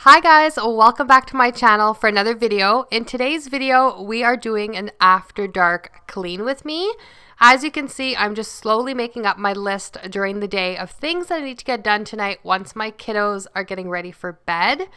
Hi guys, welcome back to my channel for another video. In today's video, we are doing an after dark clean with me. As you can see, I'm just slowly making up my list during the day of things that I need to get done tonight once my kiddos are getting ready for bed.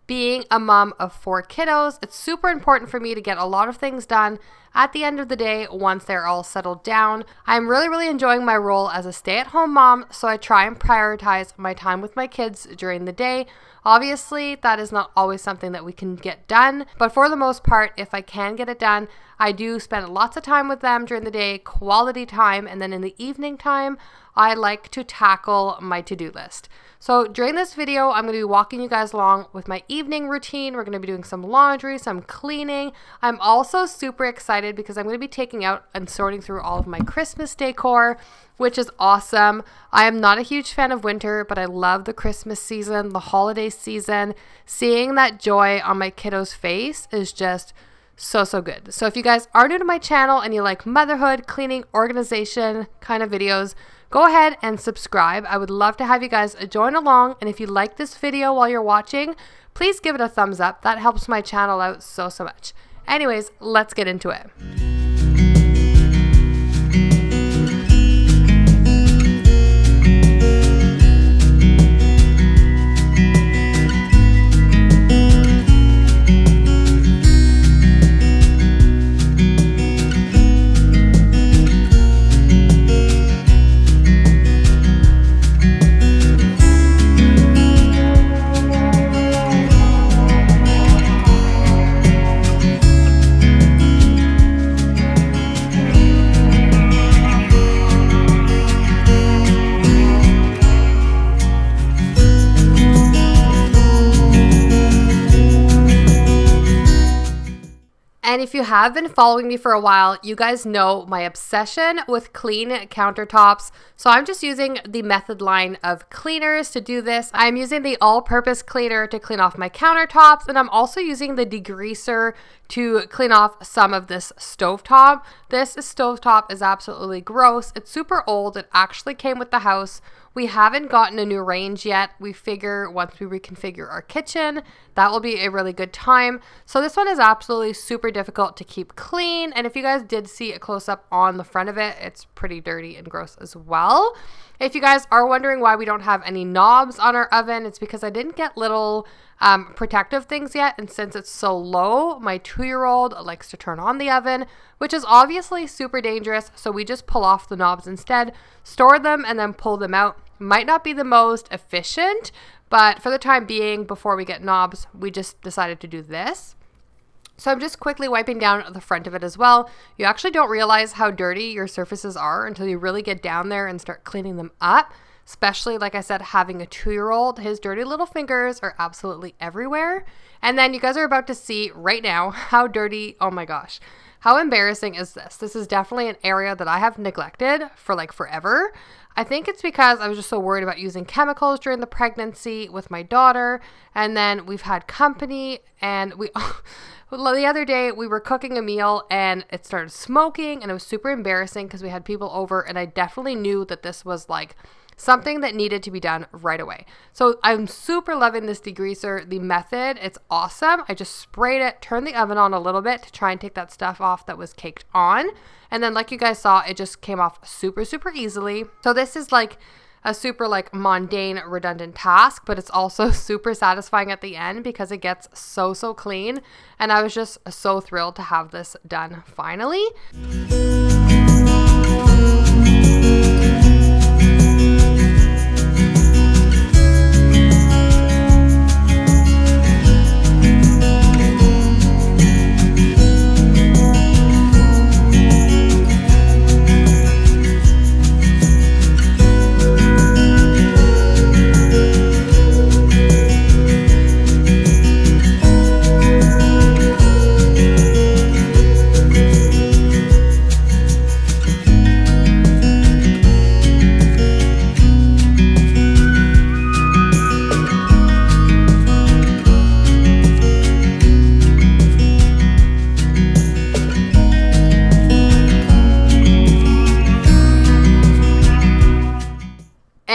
Being a mom of 4 kiddos, it's super important for me to get a lot of things done at the end of the day once they're all settled down. I'm really enjoying my role as a stay-at-home mom, so I try and prioritize my time with my kids during the day. Obviously, that is not always something that we can get done, but for the most part, if I can get it done, I do spend lots of time with them during the day, quality time, and then in the evening time, I like to tackle my to-do list. So during this video, I'm going to be walking you guys along with my evening routine. We're going to be doing some laundry, some cleaning. I'm also super excited because I'm going to be taking out and sorting through all of my Christmas decor, which is awesome. I am not a huge fan of winter, but I love the Christmas season, the holiday season. Seeing that joy on my kiddo's face is just so good. So if you guys are new to my channel and you like motherhood, cleaning, organization kind of videos, go ahead and subscribe. I would love to have you guys join along. And if you like this video while you're watching, please give it a thumbs up. That helps my channel out so much. Anyways, let's get into it. And if you have been following me for a while, you guys know my obsession with clean countertops. So I'm just using the Method line of cleaners to do this. I'm using the all-purpose cleaner to clean off my countertops, and I'm also using the degreaser to clean off some of this stovetop. This stovetop is absolutely gross. It's super old. It actually came with the house. We haven't gotten a new range yet. We figure once we reconfigure our kitchen, that will be a really good time. So this one is absolutely super difficult to keep clean. And if you guys did see a close up on the front of it, it's pretty dirty and gross as well. If you guys are wondering why we don't have any knobs on our oven, it's because I didn't get little protective things yet. And since it's so low, my 2-year-old likes to turn on the oven, which is obviously super dangerous. So we just pull off the knobs instead, store them, and then pull them out. Might not be the most efficient, but for the time being, before we get knobs, we just decided to do this. So I'm just quickly wiping down the front of it as well. You actually don't realize how dirty your surfaces are until you really get down there and start cleaning them up. Especially, like I said, having a 2-year-old, his dirty little fingers are absolutely everywhere. And then you guys are about to see right now how dirty, oh my gosh, how embarrassing is this? This is definitely an area that I have neglected for like forever. I think it's because I was just so worried about using chemicals during the pregnancy with my daughter. And then we've had company, and the other day we were cooking a meal and it started smoking, and it was super embarrassing because we had people over, and I definitely knew that this was like something that needed to be done right away. So I'm super loving this degreaser, the Method. It's awesome. I just sprayed it, turned the oven on a little bit to try and take that stuff off that was caked on. And then like you guys saw, it just came off super easily. So this is like a super like mundane, redundant task, but it's also super satisfying at the end because it gets so clean. And I was just so thrilled to have this done finally.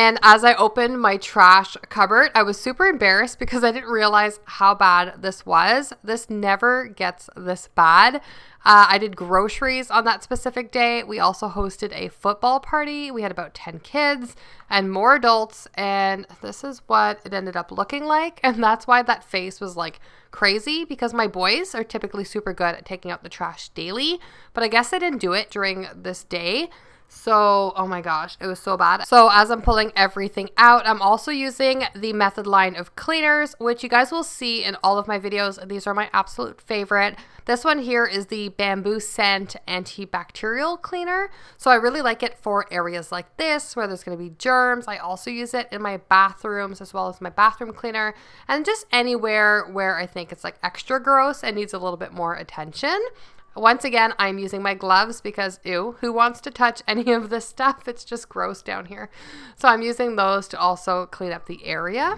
And as I opened my trash cupboard, I was super embarrassed because I didn't realize how bad this was. This never gets this bad. I did groceries on that specific day. We also hosted a football party. We had about 10 kids and more adults, and this is what it ended up looking like. And that's why that face was like crazy, because my boys are typically super good at taking out the trash daily, but I guess they didn't do it during this day. So, oh my gosh, it was so bad. So as I'm pulling everything out, I'm also using the Method line of cleaners, which you guys will see in all of my videos. These are my absolute favorite. This one here is the bamboo scent antibacterial cleaner. So I really like it for areas like this where there's going to be germs. I also use it in my bathrooms as well as my bathroom cleaner, and just anywhere where I think it's like extra gross and needs a little bit more attention. Once again, I'm using my gloves because, ew, who wants to touch any of this stuff? It's just gross down here. So I'm using those to also clean up the area.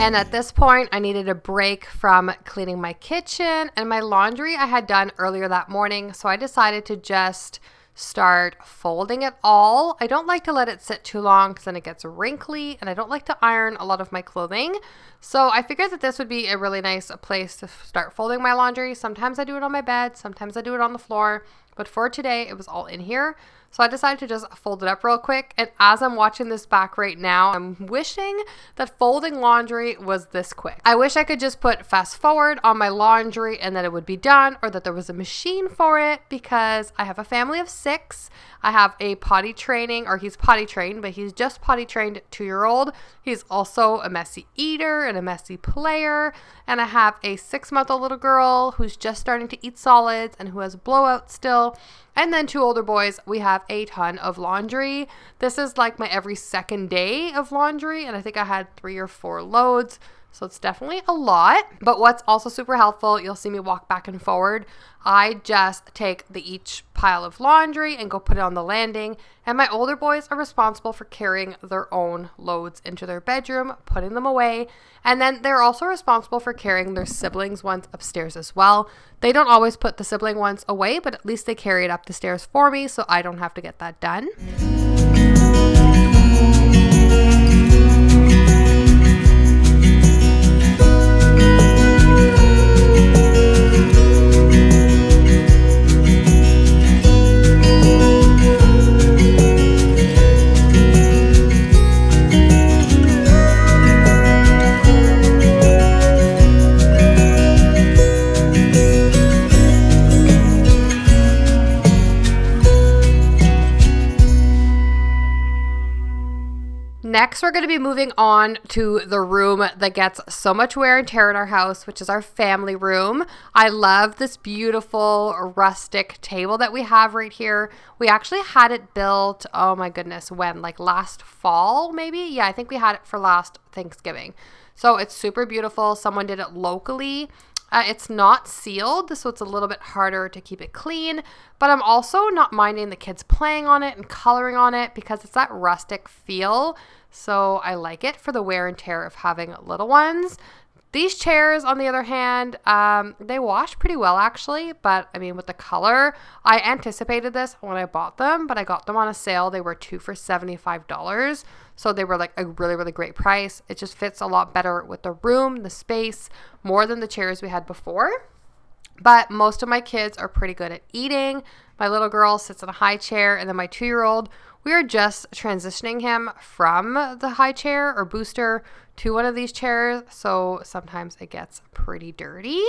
And at this point, I needed a break from cleaning my kitchen, and my laundry I had done earlier that morning. So I decided to just start folding it all. I don't like to let it sit too long because then it gets wrinkly, and I don't like to iron a lot of my clothing. So I figured that this would be a really nice place to start folding my laundry. Sometimes I do it on my bed, sometimes I do it on the floor, but for today it was all in here. So I decided to just fold it up real quick. And as I'm watching this back right now, I'm wishing that folding laundry was this quick. I wish I could just put fast forward on my laundry and then it would be done, or that there was a machine for it, because I have a family of 6. I have a potty training, or he's potty trained, but he's just potty trained 2-year-old. He's also a messy eater and a messy player. And I have a 6-month-old little girl who's just starting to eat solids and who has blowout still. And then 2 older boys. We have a ton of laundry. This is like my every second day of laundry, and I think I had 3 or 4 loads. So it's definitely a lot. But what's also super helpful, you'll see me walk back and forward. I just take each pile of laundry and go put it on the landing. And my older boys are responsible for carrying their own loads into their bedroom, putting them away. And then they're also responsible for carrying their siblings' ones upstairs as well. They don't always put the sibling ones away, but at least they carry it up the stairs for me, so I don't have to get that done. Next, we're going to be moving on to the room that gets so much wear and tear in our house, which is our family room. I love this beautiful rustic table that we have right here. We actually had it built, oh my goodness, when? Like last fall, maybe? Yeah, I think we had it for last Thanksgiving. So it's super beautiful. Someone did it locally. It's not sealed, so it's a little bit harder to keep it clean, but I'm also not minding the kids playing on it and coloring on it because it's that rustic feel. So I like it for the wear and tear of having little ones. These chairs, on the other hand, they wash pretty well actually, but I mean with the color, I anticipated this when I bought them, but I got them on a sale. They were 2 for $75. So they were like a really, really great price. It just fits a lot better with the room, the space, more than the chairs we had before. But most of my kids are pretty good at eating. My little girl sits in a high chair, and then my 2-year-old, we are just transitioning him from the high chair or booster to one of these chairs. So sometimes it gets pretty dirty.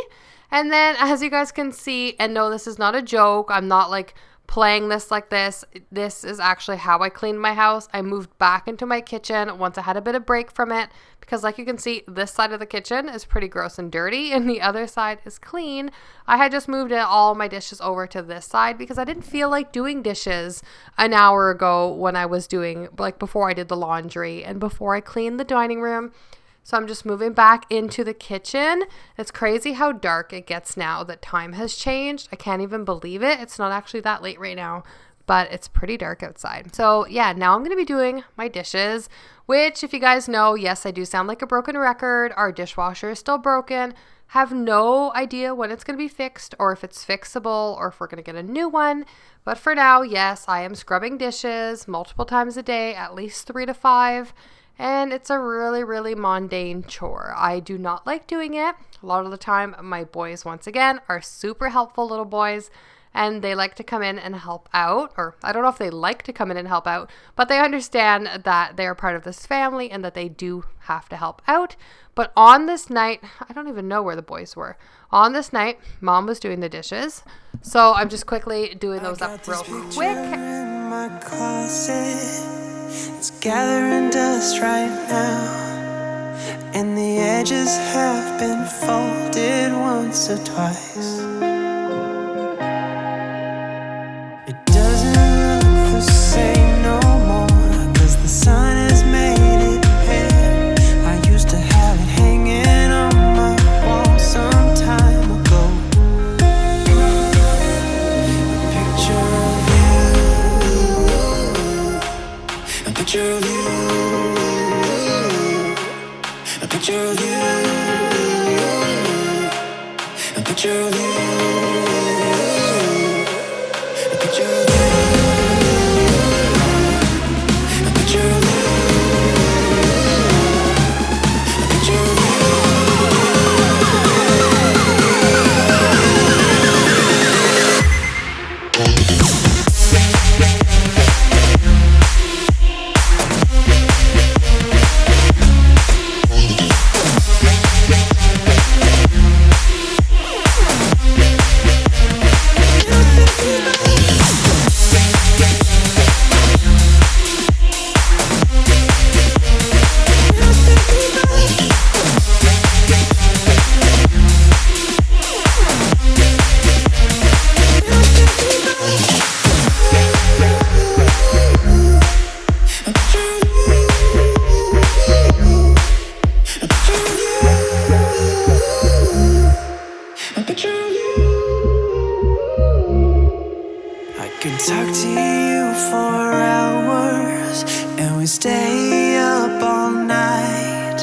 And then as you guys can see, and no, this is not a joke, I'm not like playing this like this. This is actually how I cleaned my house. I moved back into my kitchen once I had a bit of break from it because like you can see, this side of the kitchen is pretty gross and dirty and the other side is clean. I had just moved all my dishes over to this side because I didn't feel like doing dishes an hour ago when I was doing, like before I did the laundry and before I cleaned the dining room. So I'm just moving back into the kitchen. It's crazy how dark it gets now that time has changed. I can't even believe it. It's not actually that late right now, but it's pretty dark outside. So yeah, now I'm going to be doing my dishes, which if you guys know, yes, I do sound like a broken record. Our dishwasher is still broken. Have no idea when it's going to be fixed or if it's fixable or if we're going to get a new one. But for now, yes, I am scrubbing dishes multiple times a day, at least 3 to 5. And it's a really, really mundane chore. I do not like doing it. A lot of the time, my boys, once again, are super helpful little boys. And they like to come in and help out. Or I don't know if they like to come in and help out. But they understand that they are part of this family and that they do have to help out. But on this night, I don't even know where the boys were. On this night, Mom was doing the dishes. So I'm just quickly doing those up real quick. It's gathering dust right now, and the edges have been folded once or twice. It doesn't look the same no more, 'cause the sun has made it pale. I used to have it hanging on my wall some time ago. A picture of you, a picture of you, a picture of you, a picture of you, a picture of you, a picture of you, a picture of you. I could talk to you for hours, and we stay up all night.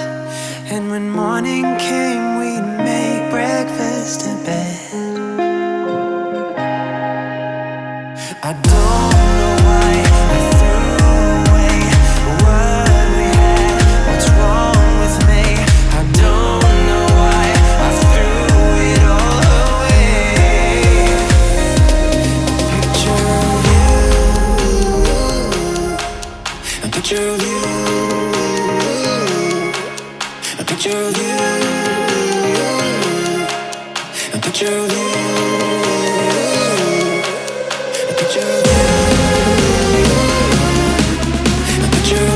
And when morning came, we'd make breakfast in bed. I don't know why I threw away what we had. What's wrong with me? I don't know why I threw it all away. A picture of you, a picture of you, a picture of you, a picture of you, a picture of you.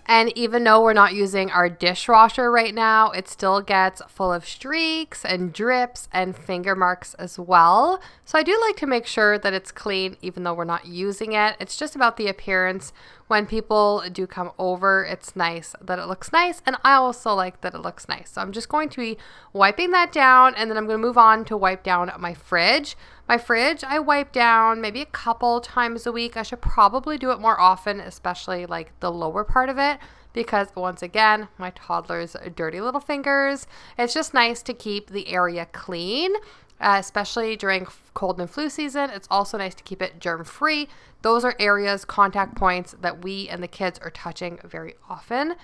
And even though we're not using our dishwasher right now, it still gets full of streaks and drips and finger marks as well. So I do like to make sure that it's clean even though we're not using it. It's just about the appearance. When people do come over, it's nice that it looks nice, and I also like that it looks nice. So I'm just going to be wiping that down, and then I'm going to move on to wipe down my fridge. My fridge, I wipe down maybe a couple times a week. I should probably do it more often, especially like the lower part of it, because once again, my toddler's dirty little fingers. It's just nice to keep the area clean, especially during cold and flu season. It's also nice to keep it germ-free. Those are areas, contact points that we and the kids are touching very often.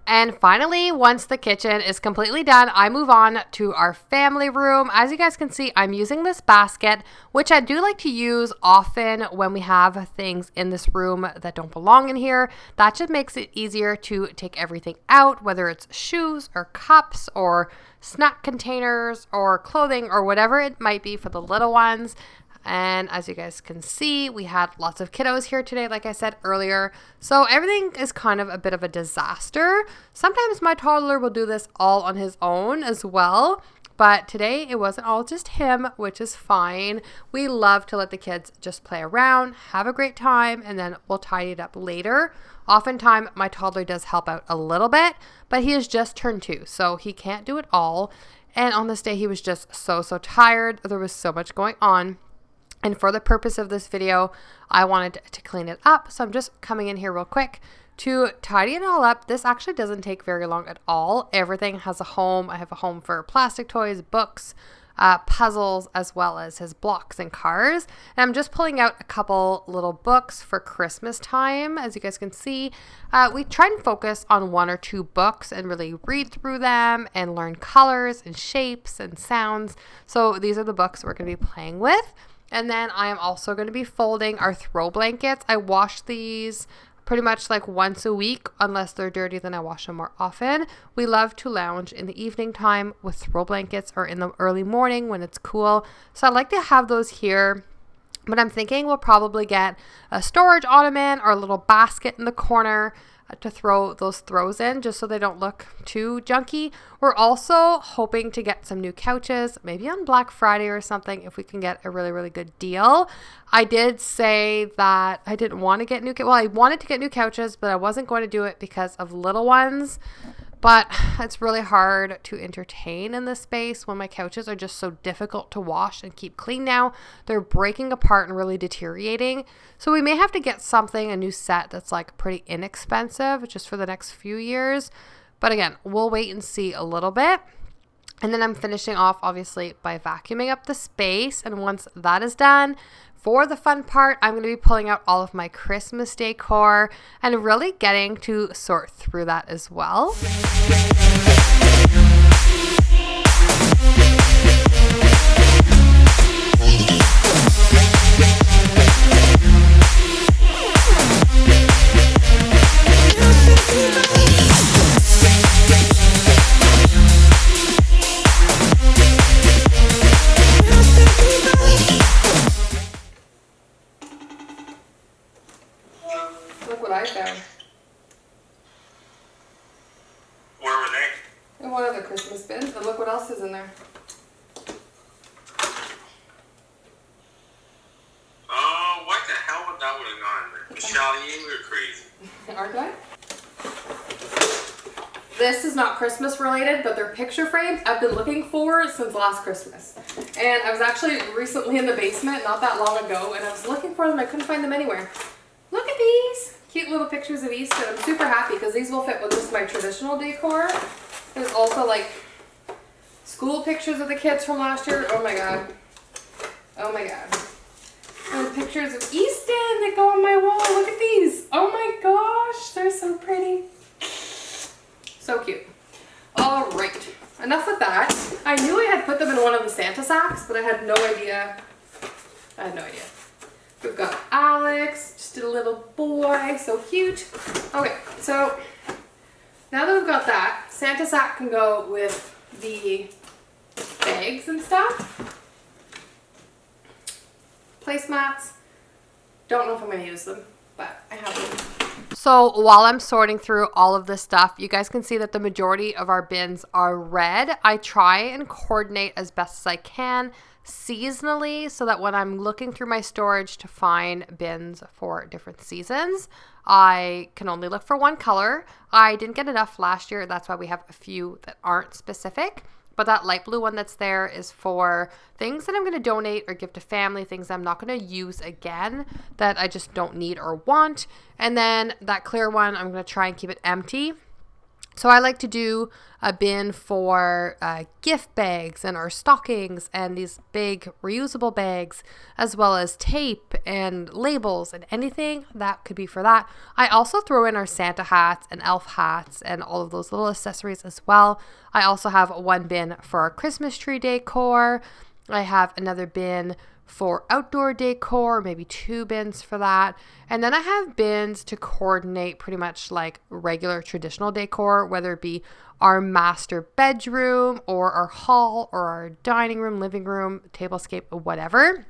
And finally, once the kitchen is completely done, I move on to our family room. As you guys can see, I'm using this basket, which I do like to use often when we have things in this room that don't belong in here. That just makes it easier to take everything out, whether it's shoes or cups or snack containers or clothing or whatever it might be for the little ones. And as you guys can see, we had lots of kiddos here today, like I said earlier. So everything is kind of a bit of a disaster. Sometimes my toddler will do this all on his own as well. But today it wasn't all just him, which is fine. We love to let the kids just play around, have a great time, and then we'll tidy it up later. Oftentimes my toddler does help out a little bit, but he has just turned 2, so he can't do it all. And on this day, he was just so tired. There was so much going on. And for the purpose of this video, I wanted to clean it up. So I'm just coming in here real quick to tidy it all up. This actually doesn't take very long at all. Everything has a home. I have a home for plastic toys, books, puzzles, as well as his blocks and cars. And I'm just pulling out a couple little books for Christmas time. As you guys can see, we try and focus on 1 or 2 books and really read through them and learn colors and shapes and sounds. So these are the books we're going to be playing with. And then I am also going to be folding our throw blankets. I wash these pretty much like once a week. Unless they're dirty, then I wash them more often. We love to lounge in the evening time with throw blankets or in the early morning when it's cool. So I like to have those here. But I'm thinking we'll probably get a storage ottoman or a little basket in the corner to throw those throws in just so they don't look too junky. We're also hoping to get some new couches, maybe on Black Friday or something if we can get a really good deal. I did say that I didn't want to get I wanted to get new couches, but I wasn't going to do it because of little ones. But it's really hard to entertain in this space when my couches are just so difficult to wash and keep clean now. They're breaking apart and really deteriorating. So we may have to get a new set that's like pretty inexpensive just for the next few years. But again, we'll wait and see a little bit. And then I'm finishing off obviously by vacuuming up the space. And once that is done, for the fun part, I'm going to be pulling out all of my Christmas decor and really getting to sort through that as well. Look what I found. Where were they? In one of the Christmas bins. And look what else is in there. Oh, what the hell would that would have gone there? Michelle, you were crazy. Aren't I? This is not Christmas related, but they're picture frames I've been looking for since last Christmas. And I was actually recently in the basement not that long ago, and I was looking for them. I couldn't find them anywhere. Look at these. Cute little pictures of Easter. I'm super happy because these will fit with just my traditional decor. There's also like school pictures of the kids from last year. Oh my god. Oh my god. And pictures of Easton that go on my wall. Look at these. Oh my gosh. They're so pretty. So cute. All right. Enough with that. I knew I had put them in one of the Santa sacks, but I had no idea. We've got Alex, just a little boy, so cute. Okay, so now that we've got that, Santa sack can go with the bags and stuff. Placemats. Don't know if I'm going to use them, but I have them. So while I'm sorting through all of this stuff, you guys can see that the majority of our bins are red. I try and coordinate as best as I can seasonally so that when I'm looking through my storage to find bins for different seasons, I can only look for one color. I didn't get enough last year. That's why we have a few that aren't specific. But that light blue one that's there is for things that I'm going to donate or give to family, things I'm not going to use again that I just don't need or want. And then that clear one, I'm going to try and keep it empty So I like to do a bin for gift bags and our stockings and these big reusable bags, as well as tape and labels and anything that could be for that. I also throw in our Santa hats and elf hats and all of those little accessories as well. I also have one bin for our Christmas tree decor. I have another bin for outdoor decor, maybe 2 bins for that. And then I have bins to coordinate pretty much like regular traditional decor, whether it be our master bedroom or our hall or our dining room, living room, tablescape, whatever.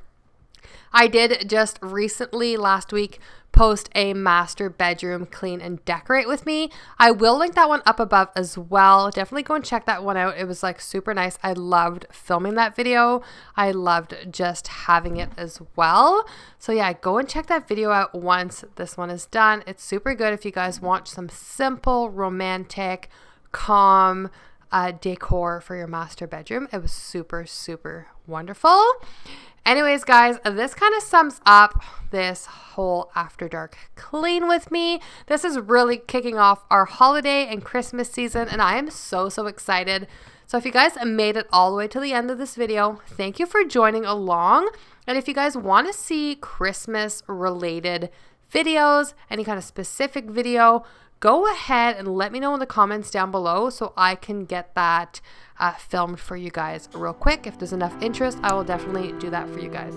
I did just recently last week post a master bedroom clean and decorate with me. I will link that one up above as well. Definitely go and check that one out. It was like super nice. I loved filming that video. I loved just having it as well. So yeah, go and check that video out once this one is done. It's super good if you guys want some simple, romantic, calm decor for your master bedroom. It was super, super wonderful. Anyways, guys, this kind of sums up this whole After Dark clean with me. This is really kicking off our holiday and Christmas season, and I am so, so excited. So if you guys made it all the way to the end of this video, thank you for joining along. And if you guys want to see Christmas related videos, any kind of specific video, go ahead and let me know in the comments down below so I can get that filmed for you guys real quick. If there's enough interest, I will definitely do that for you guys.